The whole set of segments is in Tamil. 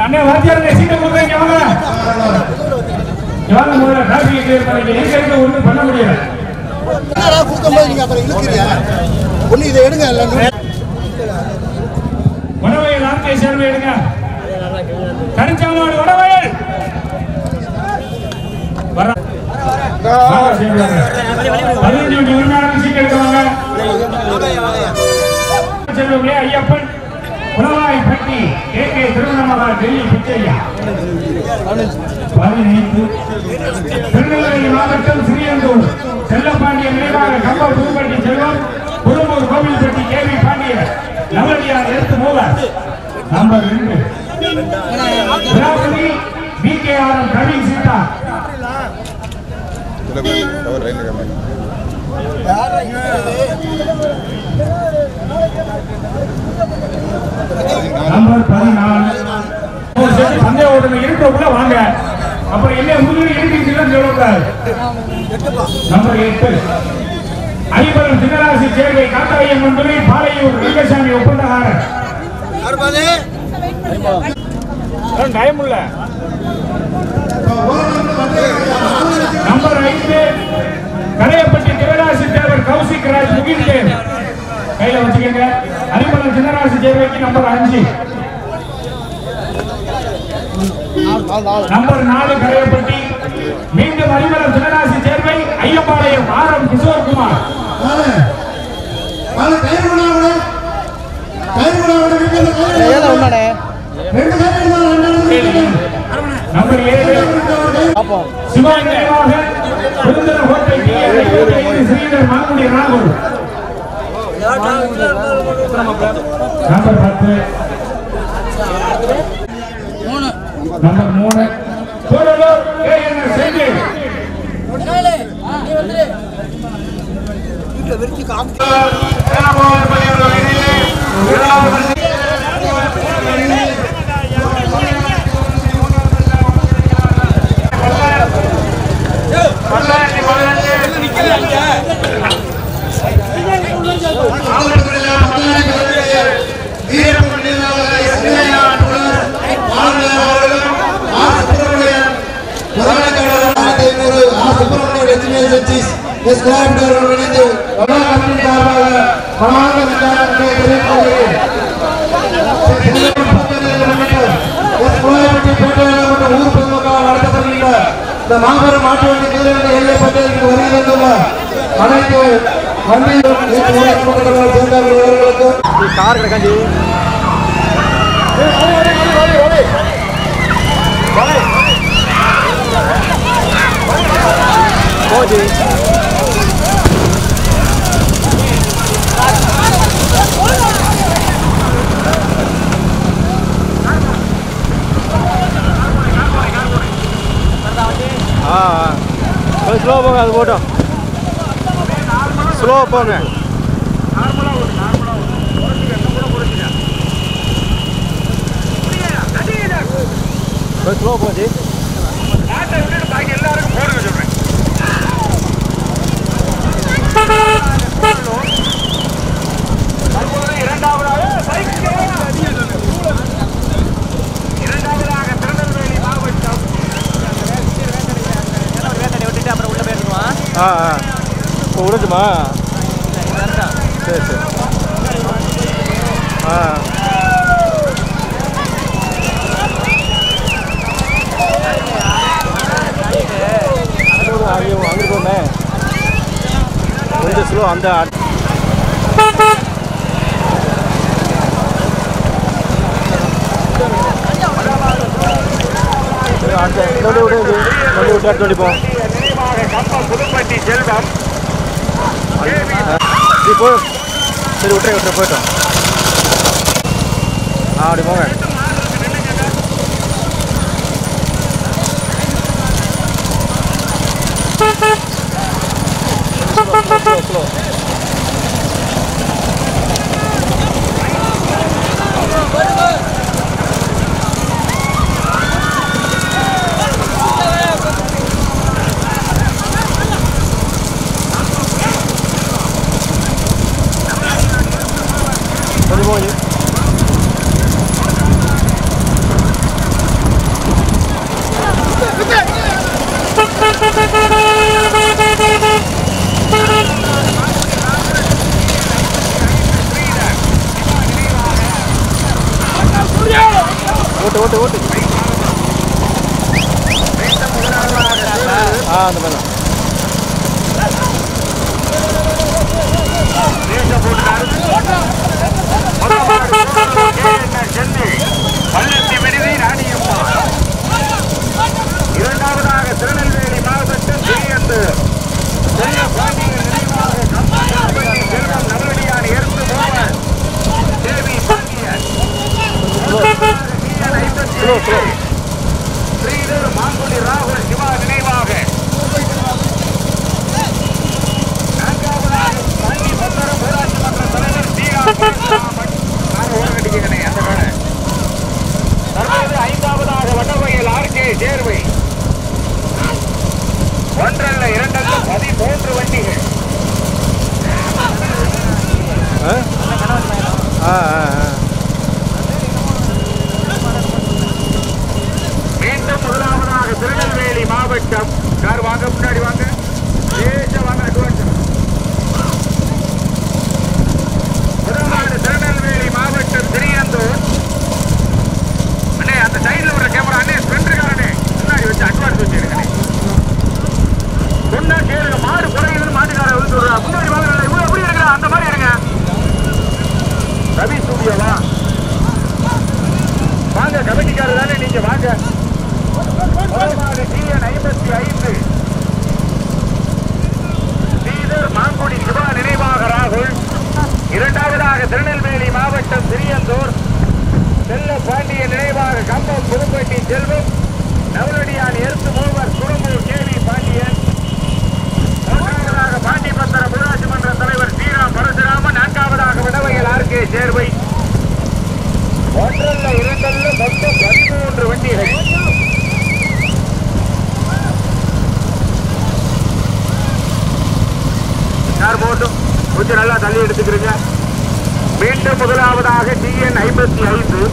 அண்ணே வாத்தியாரே சீட்டை கொடுங்க வாங்க. வாங்க முதல்ல டிராஃபிக் கிளியர் பண்ணிட்டு எங்க ஒண்ணும் பண்ண முடியல. என்னடா கூட்டம்போது நீங்க அப்புறம் இழுக்கிறீங்க. ஒண்ணு இதை எடுங்க எல்லாரும். வடவயல் ஆர்கே சேர்வை எடுங்க. கரிச்சாமாடு வடவயல். வர. 15 உரிமையாளர்கள் சீட் எடுக்கவாங்க. செல்வங்களே ஐயப்பன் புலவாய் பட்டி கேகே திருவண்ணாமலை டெல்லி பிச்சையா 15 திருநெல்வேலி மாவட்டம் சிறியந்தூர் செல்லப்பாண்டியன் நினைவாக கம்ப புதுப்பட்டி செல்வம் குருமூர் கோவில்பட்டி கேவி பாண்டியன் நவலியார் எடுத்து மூவர் நம்பர் 2 திராவிடி பிகேஆர்எம் பிரவீன் சீதா நம்பர் 14 சந்தேக ஓட்டுநர் இருக்கிறவங்க வாங்க. அப்புறம் என்ன முதலில் இருக்கிறீங்கன்னு சொல்லக்கூடாது. நம்பர் 8 ஐம்பரம் சின்னராசி சேர்வை காத்தாயம் என்பதை பாளையூர் ரங்கசாமி ஒப்பந்தக்காரர் டைம் உள்ள. நம்பர் 5 கரையப்பட்டி சிவராசி தேவர் கௌசிக் ராஜ் முகில்தேவ் கையில வச்சுக்கங்க. அரிமளம் சின்னராசி சேர்வைக்கு நம்பர் 5. நம்பர் 4 கரையப்பட்டி மீண்டும் அரிமளம் சின்னராசி சேர்வை ஐயப்பாளையம் ஆரம் கிஷோர்குமார். நம்பர் 7 சிவாஜி ஹோட்டல் ஸ்ரீதர் மாங்குடி ராகுல். Number 10 number 3 Gudalur KNS Senthil. மாபெரும் மாட்டு வண்டி வீரர்கள் எல்லை பட்டியலுக்கு வருகின்ற அனைத்து வண்டி சேர்ந்தவர்களுக்கு ஸ்லோ போங்க. அது போட்டோம் ஸ்லோ போங்க. ஸ்லோ போச்சு. இரண்டாவதாக திருநெல்வேலி மாவட்டம் அப்புறம் உள்ள போயிருக்குமா? இப்போ உடஞ்சுமா? சரி சரி. அங்கே போமே கொஞ்சம் ஸ்லோ. அந்த அடிப்போம். புதுப்பட்டி செல்வம் சரி விட்டுற போயிட்டோம். அப்படி போங்க. ஸ்லோ நீங்க வாங்க கமிட்டிக்காரர் தானே நீங்க வாங்க. TN 55 ஸ்ரீதர் மாங்குடி சிவா நினைவாக ராகுல். இரண்டாவதாக திருநெல்வேலி மாவட்டம் சிறியந்தூர் செல்ல பாண்டியன் நினைவாக கம்பம் புதுப்பட்டி செல்வம். நவலடியான் எருத்து மூவர் குறும்பூர் கேவி பாண்டியன். மூன்றாவதாக பாண்டிபத்திரம் ஊராட்சி மன்ற தலைவர் ஸ்ரீராம் பரசுராமன். நான்காவதாக விடவையில் ஆர்கே சேர்வை. ஒன்றல்ல இரண்டல்ல மொத்தம் 13 வண்டிகள். யார் போட்டும் கொஞ்சம் நல்லா தள்ளி எடுத்துக்கிறீங்க. மீண்டும் முதலாவதாக TN 55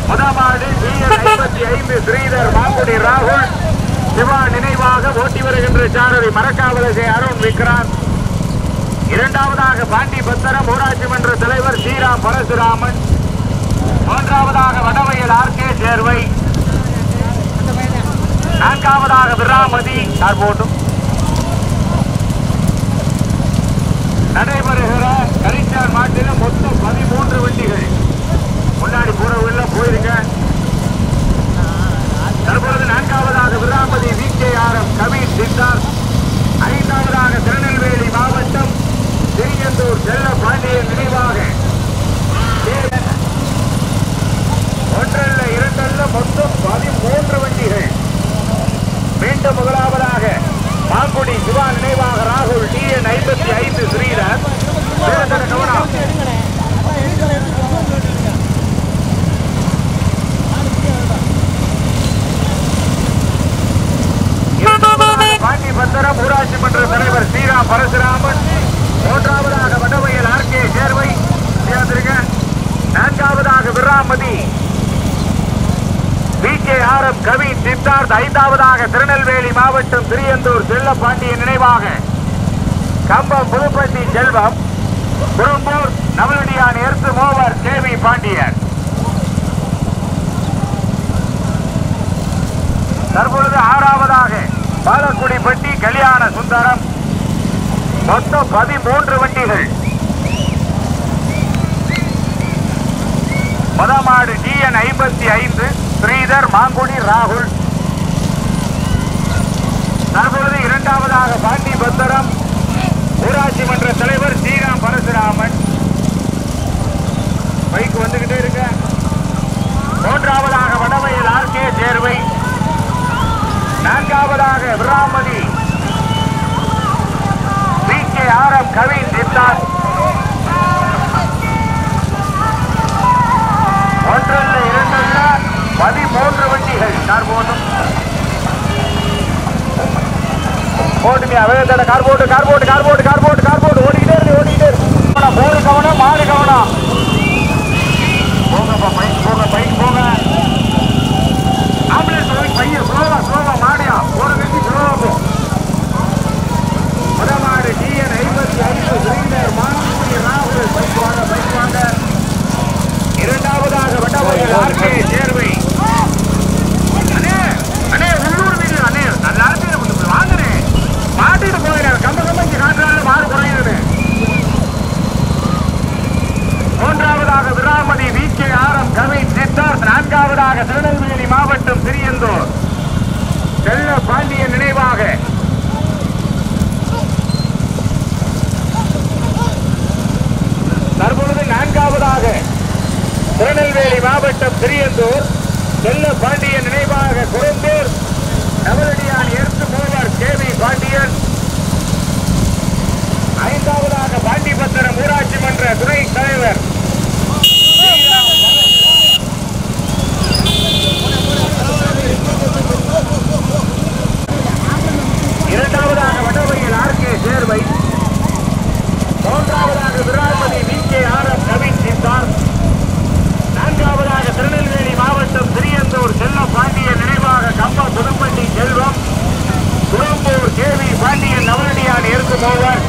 முதலாவது TN 55 ஸ்ரீதர் மாங்குடி ராகுல் சிவா நினைவாக ஓட்டி வருகின்ற சாரதி மரக்காவலகை அருண் விக்ராந்த். இரண்டாவதாக பாண்டிபத்திரம் ஊராட்சி மன்ற தலைவர் ஸ்ரீராம் பரசுராமன். மூன்றாவதாக வடவையில் ஆர்கே சேர்வை. நான்காவதாக விராமதி. யார் போட்டும் நடைபெறுகிற கரிச்சார் மாட்டிலும் மொத்தம் 13 வண்டிகள். முன்னாடி போறவங்க போயிருங்க. தற்பொழுது நான்காவதாக விராமதி VKRM கபீர் சித்தார்த். ஐந்தாவதாக திருநெல்வேலி மாவட்டம் சிறியந்தூர் செல்ல பாண்டியன் நினைவாக ஒன்றல்ல இரண்டல்ல மொத்தம் 13 வண்டிகள். மீண்டும் முதலாவதாக மாங்குடி சிவா நினைவாக ராகுல் TN 55 ஸ்ரீதர். பாண்டிபத்திரம் ஊராட்சி மன்ற தலைவர் ஸ்ரீராம் பரசுராமன். மூன்றாவதாக வடவையில் ஆர்கே சேர்வை. நான்காவதாக விராமதி VKRM கவின் சித்தார்த். ஐந்தாவதாக திருநெல்வேலி மாவட்டம் சிறியந்தூர் செல்ல பாண்டியன் நினைவாக Kambam Pudupatti Selvam. Kurumbur Navaladiyan earth mover KV Pandian. தற்பொழுது ஆறாவதாக பாலக்குடிப்பட்டி கல்யாண சுந்தரம். மொத்தம் 13 வண்டிகள். முதமாடு TN 55 ஸ்ரீதர் மாங்குடி ராகுல். தற்பொழுது இரண்டாவதாக பாண்டிபத்திரம் ஊராட்சி மன்ற தலைவர் ஸ்ரீராம் பரசுராமன். பைக் வந்துகிட்டே இருக்க. மூன்றாவதாக வடவையில் ஆர்கே சேர்வை. நான்காவதாக விராமதி VKRM கவின் சித்தார்த். ஒன்றல்ல இரண்டல்ல 13 வண்டிகள். கார் போட்டும் போட்டுமையா வேகத்தோட கார் போட்டு கார் போட்டு கார் போட்டு கார் போட்டு கார் போட்டு ஓடிக்கிட்டே இருக்கு. போடு கவனம் மாடு கவனம். போங்கப்பா பைக் போங்க. ஆம்புலன்ஸ் பையன் ஸ்லோவா மாடியா போற கட்டி ஸ்லோவா போ. முதமாடு TN 55 ஸ்ரீதர் மாங்குடி ராகுல். பைக் வாங்க. இரண்டாவதாக வடவையில் ஆர்கே சேர்வை. அண்ணே உள்ளூர் வீடு அண்ணே நல்லா இருக்கு வாங்குறே. மாட்டிட்டு போகிறேன். கம்ப இங்க காட்டுறாங்க மாடு குறையுது. மூன்றாவதாக விராமதி VKRM கவின் சித்தார்த். நான்காவதாக திருநெல்வேலி மாவட்டம் சிறியந்தூர் செல்ல பாண்டியன் நினைவாக தற்பொழுது நான்காவதாக திருநெல்வேலி மாவட்டம் சிறியந்தூர் செல்ல பாண்டியன் நினைவாக குறும்பூர் நவலடியான் எர்த்து மூவர் கேவி பாண்டியன். ஐந்தாவதாக பாண்டிபத்திரம் ஊராட்சி மன்ற துணை தலைவர் இரண்டாவதாக வடவையில் ஆர்கே சேர்வை. மூன்றாவதாக விராமதி VKRM கவின் சித்தார்த். நான்காவதாக திருநெல்வேலி மாவட்டம் சிறியந்தூர் செல்ல பாண்டியன் நினைவாக கம்பம் புதுப்பட்டி செல்வம். குறும்பூர் கேவி பாண்டியன் நவலடியான் எருக்கு மூவர்.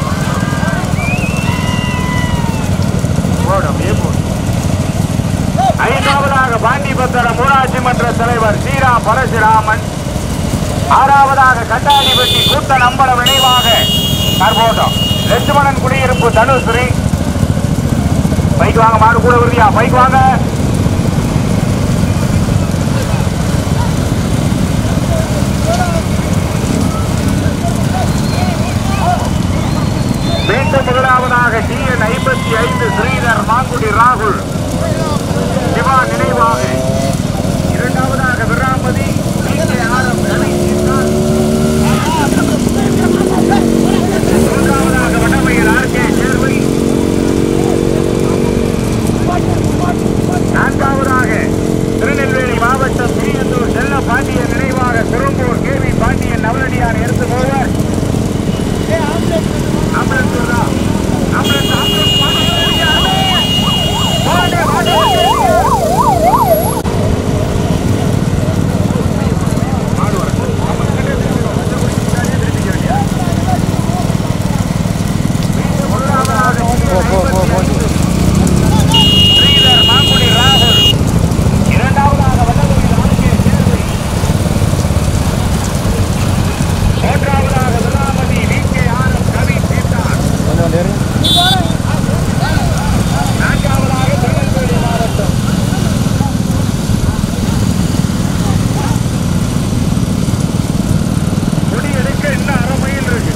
ஐந்தாவதாக பாண்டிபத்திரம் ஊராட்சி மன்ற தலைவர் ஸ்ரீராம் பரசுராமன். ஆறாவதாக கட்டாடிப்பட்டி கூத்த நம்பலம் நினைவாக கர்போட்டம். லட்சுமணன் குடியிருப்பு தனுஸ்ரீ. பைக் வாங்க, மாடு கூட வருதியா? பைக் வாங்க. மீண்டும் முதலாவதாக TN 55 ஸ்ரீதர் மாங்குடி ராகுல் சிவா நினைவாக. இரண்டாவதாக விராமதி ஆரம் ரவி. மூன்றாவதாக வடமையில் RK சேர்வை. நான்காவதாக திருநெல்வேலி மாவட்டம் திருச்செந்தூர் செல்ல பாண்டியன் நினைவாக திரும்பூர் KV பாண்டியன் நவலடியார் எடுத்து போவர். ஸ்ரீதர் மாங்குடி ராகுல். இரண்டாவதாக வல்லவரில் RK சேர்வை. மூன்றாவதாக விராமதி VK ஆரம் கவி தீர்த்தார். நான்காவதாக திருநெல்வேலி மாவட்டம் குடி எடுக்க இன்னும் அரை மைல் இருக்கு.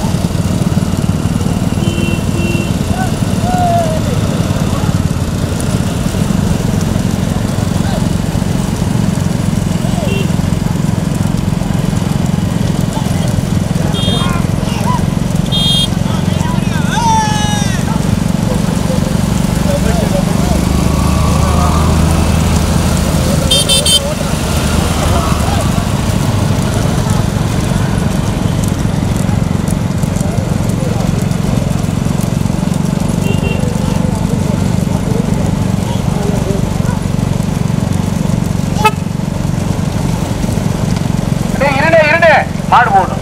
மாடு போடும்.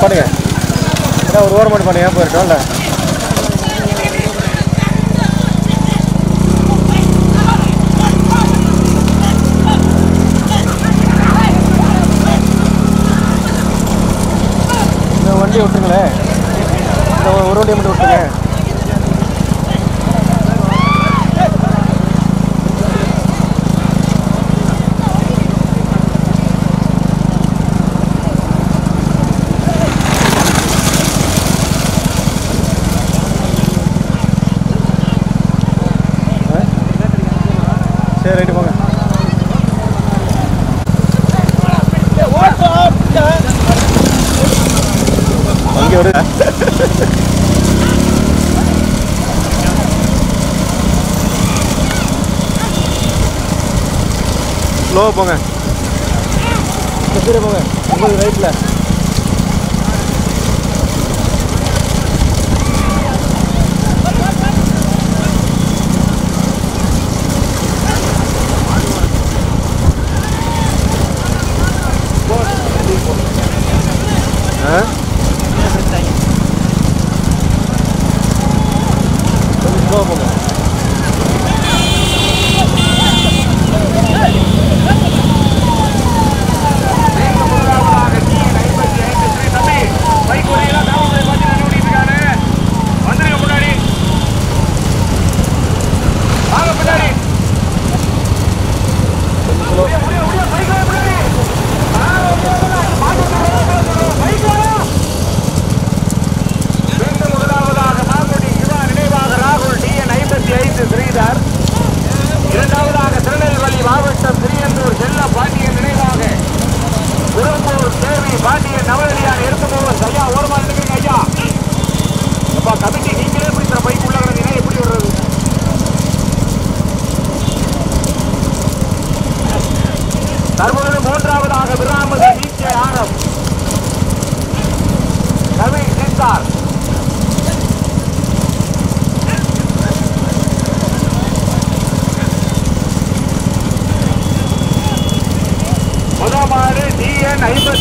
பண்ணுங்க ஒரு ஓரம் மட்டும் பண்ணுங்க போயிருக்கோம்ல. இந்த வண்டி விட்டுருங்களேன், இந்த ஒரு வண்டியை மட்டும் விட்டுருங்க. சரி ரைட்டு போங்க. அங்கே ஒரு ஸ்லோவாக போங்க, சரி போங்க. உங்களுக்கு ரைட்டில்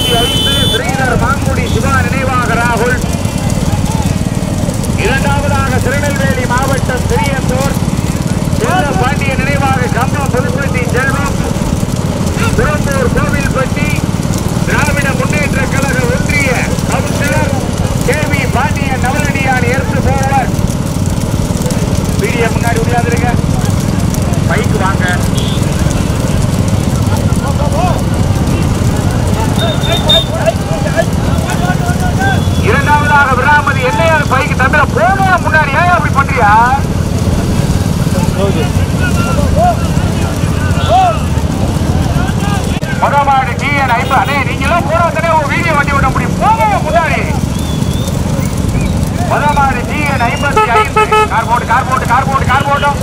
55 ஸ்ரீதர் மாங்குடி சிவா நினைவாக ராகுல். இரண்டாவதாக திருநெல்வேலி மாவட்டம் சிறியந்தூர் பாண்டிய நினைவாக கம்பம் புதுப்பட்டி செல்வம். திருப்பூர் கோவில்பட்டி திராவிட முன்னேற்ற கழக ஒன்றிய கவுன்சிலர் கேவி பாண்டியன் நவலடியான் எடுத்து போவர். வீடியோ முன்னாடி உள்ளாதுருங்க, பைக்கு வாங்க. இரண்டாவதாக விராமதி என்னையார் பைக்கு தம்பில போன முன்னாடி ஏன் அப்படி பண்றியா? மொதமாடு டிஎன் ஐம்பது. அண்ணே நீங்களும் போறவங்க ஒரு வீடியோ வண்டி விட முடியும், போங்க முன்னாடி. மொதமாடு டிஎன் 55 கார் போட்டும்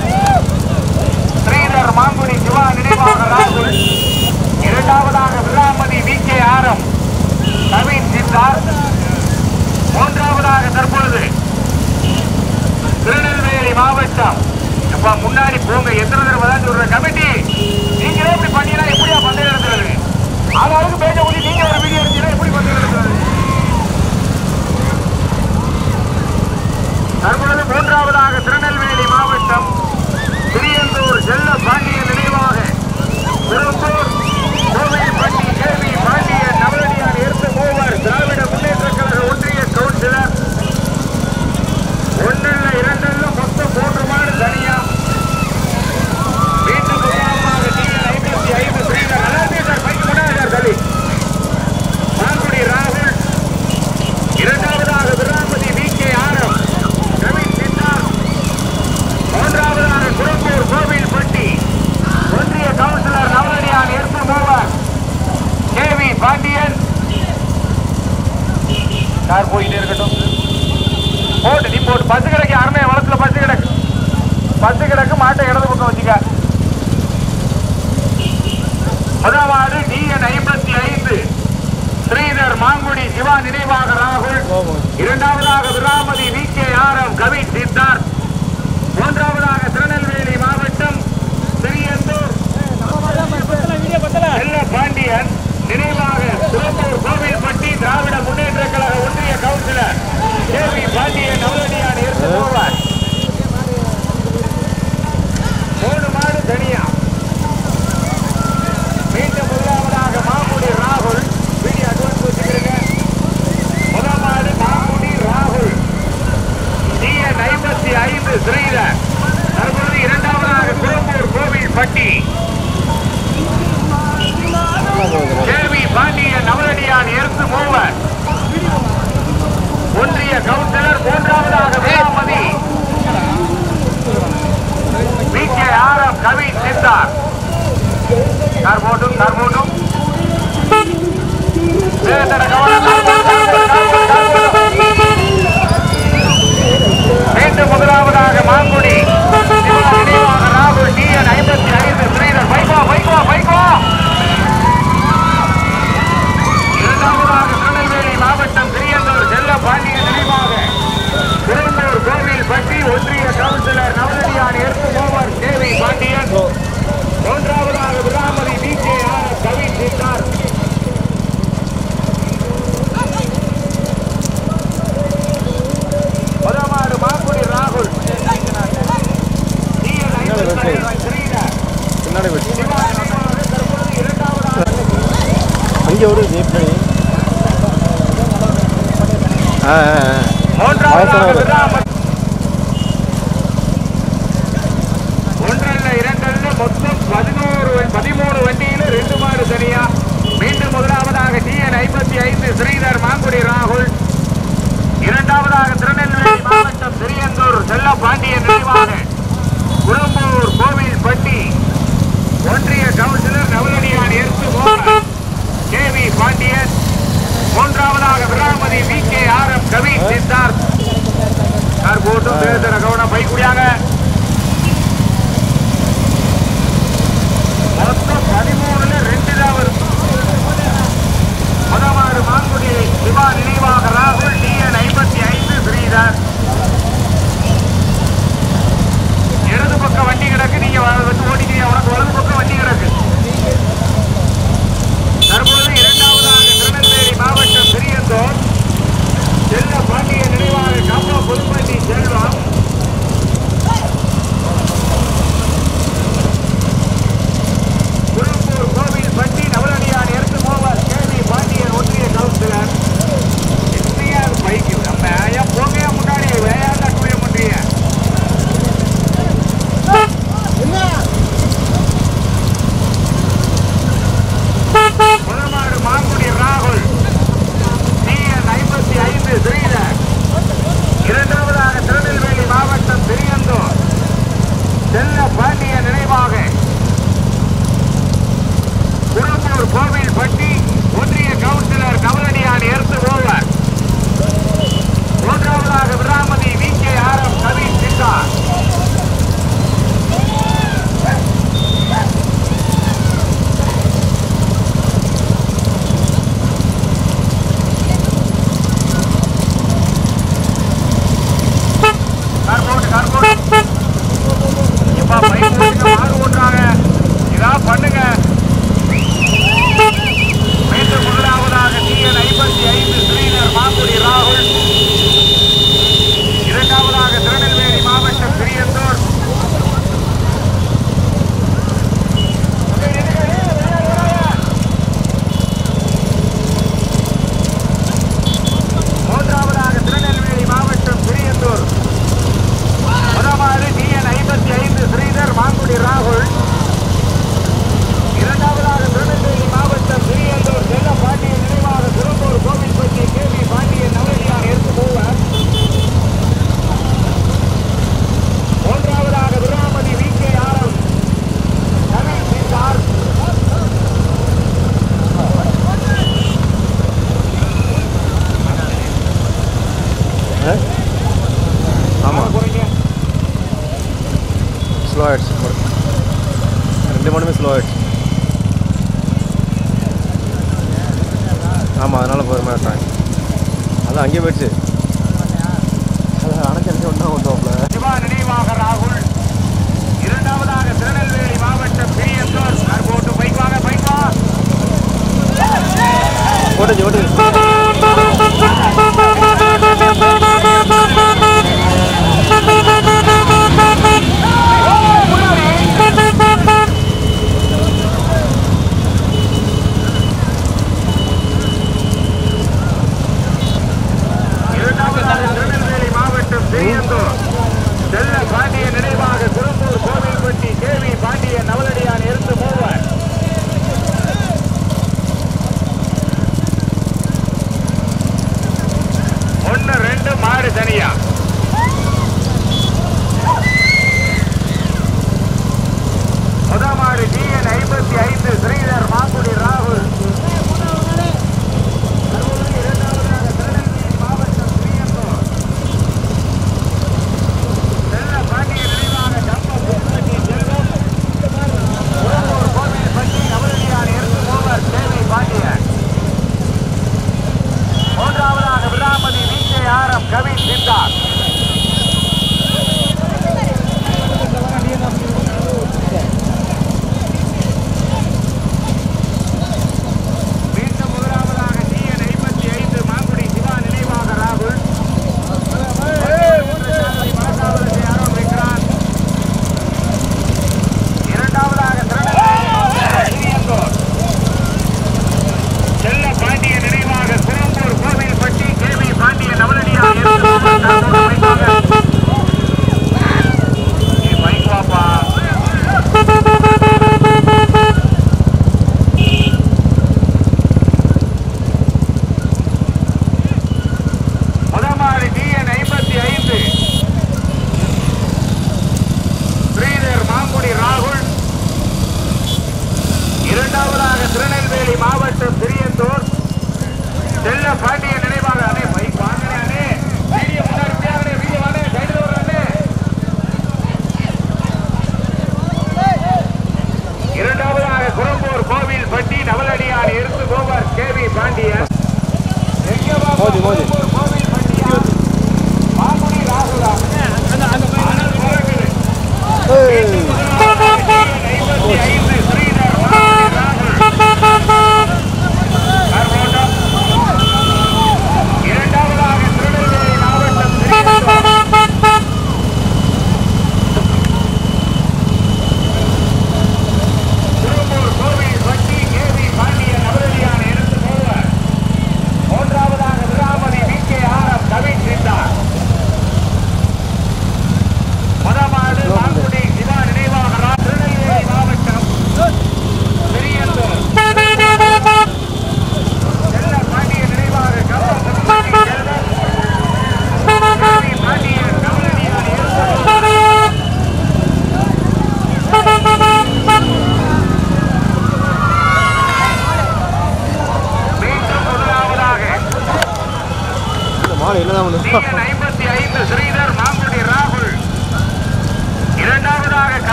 ஸ்ரீதர் மாங்குடி சிவா நினைவாக ராகுல். இரண்டாவதாக விராமதி விகே ஆரம் நவீன் சித்தார். மூன்றாவதாக தற்பொழுது திருநெல்வேலி மாவட்டம். எப்ப முன்னாடி போங்க, எத்தனை தடவை தான் சொல்ற கமிட்டி. நீங்களே இப்படி பண்ணீங்கன்னா எப்படியா பந்தயம் நடத்துறது? ஆளாளுக்கு பேச முடியும், நீங்க ஒரு வீடியோ எடுத்தீங்கன்னா எப்படி பந்தயம் நடத்துறது? தற்பொழுது மூன்றாவதாக திருநெல்வேலி மாவட்டம் சிறியந்தூர் செல்ல பாண்டியன் நினைவாக திருப்பூர் கோவில்பட்டி கேவி பாண்டியன் நவலடியான் எடுத்து மூவர் திராவிட முன்னேற்ற கழக ஒன்றிய கவுன்சிலர். ஒன்றில் இரண்டில் மொத்தம் 3 மாடு தனியா. வீட்டுக்கு மூலமாக டிஎன் 55 ஸ்ரீதர் நலந்தீசர் பைக்கு முன்னாடி தலி மாங்குடி ராகுல். இரண்டாவதாக விராமதி விகே ஆரம் நவீன் சித்தார். மூன்றாவதாக திருப்பூர் கோவில்பட்டி ஒன்றிய கவுன்சிலர் நவலடியான் எடுத்து மூவர் கேவி பாண்டியன். கார் போயிட்டே இருக்கட்டும், போட்டு நீ போட்டு. பசு கிடக்கு யாருமே வளத்துல பசு கிடக்கு மாட்டை இடது பக்கம் வச்சுக்க. முதலாவது டிஎன் 55 ஸ்ரீதர் மாங்குடி சிவா நினைவாக ராகுல். இரண்டாவதாக விராமதி விகே ஆரம் கவி சித்தார். மூன்றாவதாக திருநெல்வேலி மாவட்டம் சிறியந்தூர் செல்ல பாண்டியன் நினைவாக திருப்பூர் கோவில்பட்டி திராவிட முன்னேற்ற கழக ஒன்றிய கவுன்சிலர் கேவி பாண்டியன் நவலடியான் எடுத்து போவார். 3 மாடு தனியா. மீண்டும் முதலாவதாக மாங்குடி ராகுல். வீடியோ அட்வான்ஸ் வச்சுக்கிறீங்க. முதல் மாடு மாங்குடி ராகுல் டிஎன் 55 ஸ்ரீதர். தற்போது இரண்டாவதாக திருப்பூர் கோவில்பட்டி கேவி பாண்டியன் நவலடியான் எடுத்து மூவர் ஒன்றிய கவுன்சிலர். மூன்றாவதாக விராமதி விகே ஆரம் கவி சித்தார். கார் போட்டும் மீண்டும் முதலாவதாக மாங்குடி நினைவாக ராகுல் டிஎன் 55 ஸ்ரீதர். பைக்கோ. இரண்டாவதாக திருநெல்வேலி மாவட்டம் சிறியந்தூர் செல்ல பாண்டியன் நினைவாக திருப்பூர் கோவில்பட்டி ஒன்றிய கவுன்சிலர் நவலடியான் எடுத்து மூவர் கேவி பாண்டியன். மூன்றாவதாக விராமதி விகே ஆரம் கவி சித்தார். முதலாவது மாங்குடி ராகுல் அங்கே ஒரு ஒன்றல்ல இரண்டல்ல மொத்தம் 13 வண்டியில 2 மாடு தனியா. மீண்டும் முதலாவதாக டிஎன் 55 ஸ்ரீதர் மாங்குடி ராகுல். இரண்டாவதாக திருநெல்வேலி மாவட்டம் சிறியந்தூர் செல்ல பாண்டியன் நினைவாக குரும்பூர் கோவில்பட்டி ஒன்றிய கவுன்சிலர் நவலடியான் எடுத்து போவார் கேவி பாண்டியன். மூன்றாவதாக விராமதி விகே ஆரம் கவி சித்தார். கார் போட்டும் பேசுற கவனம் பை குடியாங்க. மொத்தம் 13ல 2 தான் வரும். முதலாவது மாங்குடி சிவா நினைவாக ராகுல் டிஎன் 55 ஸ்ரீதர். இடது பக்கம் வண்டி கிடக்கு, நீங்க வந்து ஓடிக்கிறீங்க. உனக்கு வலது பக்கம் வண்டி கிடக்கு. தற்போது இரண்டாவதாக திருநெல்வேலி கோவில்பட்டி ஒன்றிய கவுன்சிலர் கவலடியான் எர்த்து ஓவர். மூன்றாவதாக விராமதி VKRM கவின் சித்தா. பண்ணுங்க. மீண்டும் முதலாவதாக TN 55 ஸ்ரீனர் மாங்குடி ராகுல். இரண்டாவதாக திருநெல்வேலி மாவட்டம் சிறியந்தூர். மூன்றாவதாக திருநெல்வேலி மாவட்டம் சிறியந்தூர். முதலாவது TN 55 ஸ்ரீனர் மாங்குடி ராகுல். இரண்டாவதாக திருநெல்வேலி மாவட்டம் சிறியந்தூர் செல்ல பாண்டியன் நினைவாக திருப்பூர் கோவில்பட்டி KV பாண்டியன் நவலியார் எடுத்து போவார். மூன்றாவதாக விராமதி VKRM கவின் சித்தார். ஸ்லோ ஆயிடுச்சு, ரெண்டு மணிமே ஸ்லோ ஆயிடுச்சு. ஆமாம், அதனால் போகிற மாதிரி தான். அதான் அங்கேயே போயிடுச்சு. அணைச்சரிச்சு ஒன்றா கொண்டுவாப்பில். சிவா நினைவாக ராகுல். இரண்டாவதாக திருநெல்வேலி மாவட்டம் சிறியந்தூர். போட்டு பைக்வாங்க பைக்வா ஓட்டுச்சு ஓட்டு.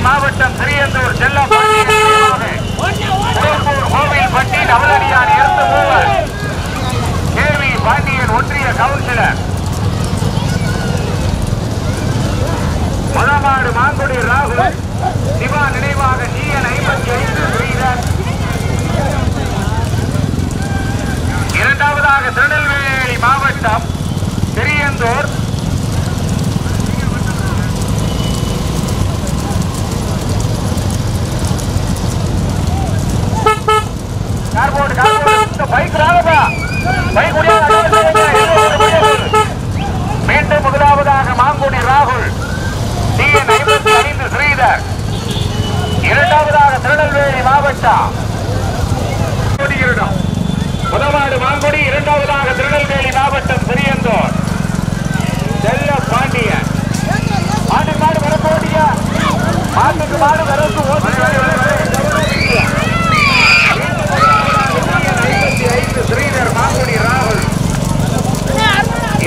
மாவட்டம் சிறியந்தூர் செல்லம் கோவில்பட்டி நவலடியான் இருந்து மூவர் கேவி பாண்டியன் ஒன்றிய கவுன்சிலர் மதமாடு மாங்குடி ராகுல் சிவா நினைவாக GN 55 ஸ்ரீதர். இரண்டாவதாக திருநெல்வேலி மாவட்டம் பெரியந்தூர் மீண்டும் முதலாவதாக மாங்குடி ராகுல் GN 55 ஸ்ரீதர். இரண்டாவதாக திருநெல்வேலி மாவட்டம் முதலாவது மாங்குடி, இரண்டாவதாக திருநெல்வேலி மாவட்டம் சிறியந்தூர் செல்ல பாண்டியன். மாட்டுக்கு மாடு வரப்பு ஓட்டிய மாட்டுக்கு மாடு வரப்பு ஸ்ரீதர் மாங்குடி ராகுல்.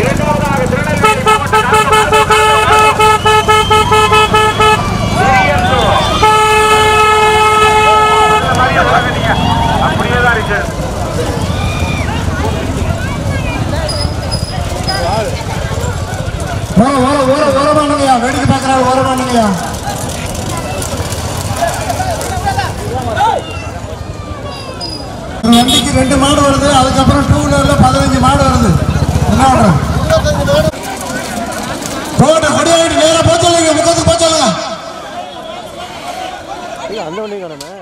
இரண்டாவதாக திருநெல்வேலி மாவட்டம் அப்படியேதான் இருக்கு. ஓரமானுங்கய்யா, வேடிக்கை பார்க்கறாரு. ஓரமானுங்கய்யா, வண்டிக்கு 2 மாடு வருது. அதுக்கப்புறம் 2 வீலர்ல 15 மாடு வருது. என்ன பண்றோம்? கொடியாயிட்டு நேரம் போச்சு, முகத்துக்கு போச்சு. அந்த வண்டி காணமே.